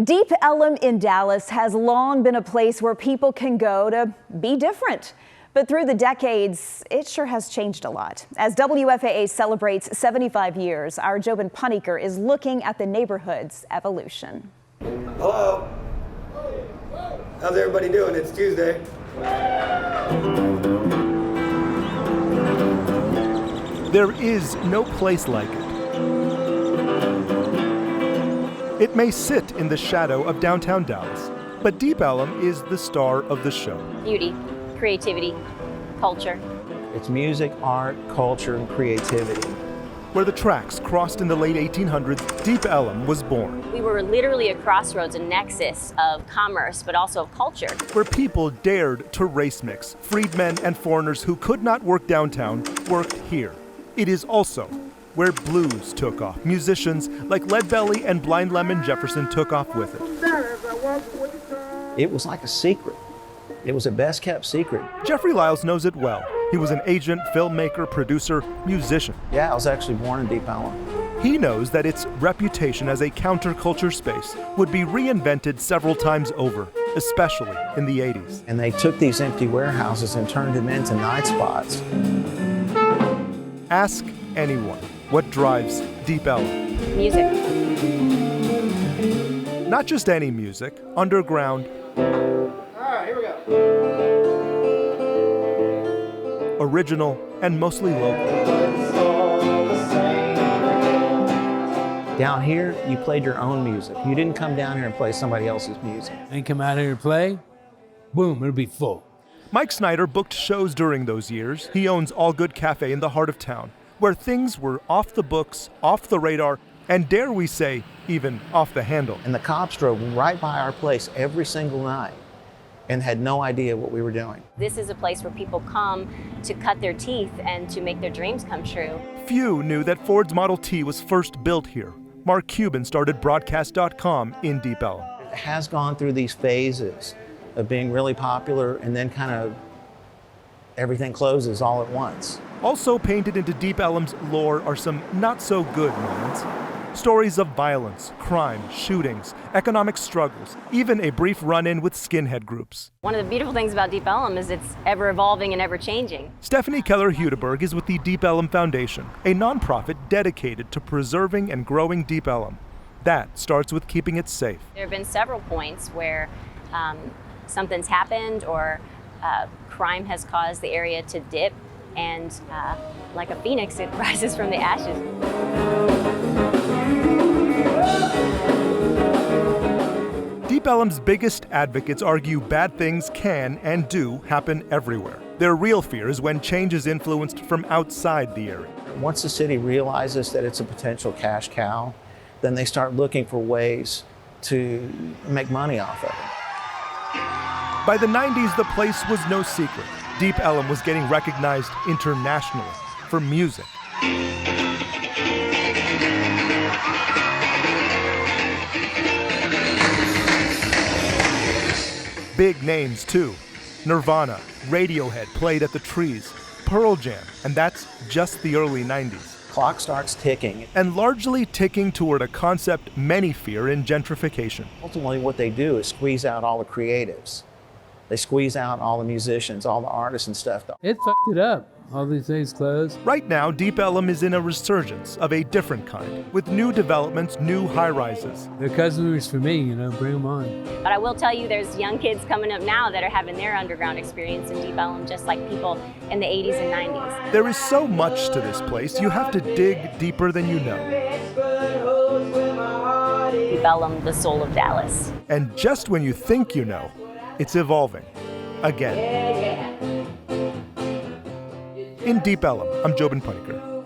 Deep Ellum in Dallas has long been a place where people can go to be different. But through the decades, it sure has changed a lot. As WFAA celebrates 75 years, our Jobin Puniker is looking at the neighborhood's evolution. Hello. How's everybody doing? It's Tuesday. There is no place like it. It may sit in the shadow of downtown Dallas, but Deep Ellum is the star of the show. Beauty, creativity, culture. It's music, art, culture, and creativity. Where the tracks crossed in the late 1800s, Deep Ellum was born. We were literally a crossroads, a nexus of commerce, but also of culture. Where people dared to race mix. Freedmen and foreigners who could not work downtown worked here. It is also where blues took off. Musicians like Leadbelly and Blind Lemon Jefferson took off with it. It was like a secret. It was a best kept secret. Jeffrey Lyles knows it well. He was an agent, filmmaker, producer, musician. Yeah, I was actually born in Deep Ellum. He knows that its reputation as a counterculture space would be reinvented several times over, especially in the 80s. And they took these empty warehouses and turned them into night spots. Ask anyone what drives Deep Ellum. Music. Not just any music, underground. All right, here we go. Original and mostly local. Down here, you played your own music. You didn't come down here and play somebody else's music. And come out here and play, boom, it'll be full. Mike Snyder booked shows during those years. He owns All Good Cafe in the heart of town, where things were off the books, off the radar, and dare we say, even off the handle. And the cops drove right by our place every single night and had no idea what we were doing. This is a place where people come to cut their teeth and to make their dreams come true. Few knew that Ford's Model T was first built here. Mark Cuban started Broadcast.com in Deep Ellum. It has gone through these phases of being really popular and then kind of everything closes all at once. Also painted into Deep Ellum's lore are some not-so-good moments. Stories of violence, crime, shootings, economic struggles, even a brief run-in with skinhead groups. One of the beautiful things about Deep Ellum is it's ever evolving and ever changing. Stephanie Keller-Hudeberg is with the Deep Ellum Foundation, a nonprofit dedicated to preserving and growing Deep Ellum. That starts with keeping it safe. There have been several points where something's happened or crime has caused the area to dip, and like a phoenix, it rises from the ashes. Deep Ellum's biggest advocates argue bad things can and do happen everywhere. Their real fear is when change is influenced from outside the area. Once the city realizes that it's a potential cash cow, then they start looking for ways to make money off of it. By the 90s, the place was no secret. Deep Ellum was getting recognized internationally for music. Big names, too. Nirvana, Radiohead played at the Trees, Pearl Jam, and that's just the early 90s. Clock starts ticking. And largely ticking toward a concept many fear in gentrification. Ultimately, what they do is squeeze out all the creatives. They squeeze out all the musicians, all the artists and stuff. It fucked it up. All these things closed. Right now, Deep Ellum is in a resurgence of a different kind, with new developments, new high-rises. They're customers for me, bring them on. But I will tell you, there's young kids coming up now that are having their underground experience in Deep Ellum, just like people in the 80s and 90s. There is so much to this place, you have to dig deeper than you know. Deep Ellum, the soul of Dallas. And just when you think you know, it's evolving again. In Deep Ellum, I'm Jobin Puniker.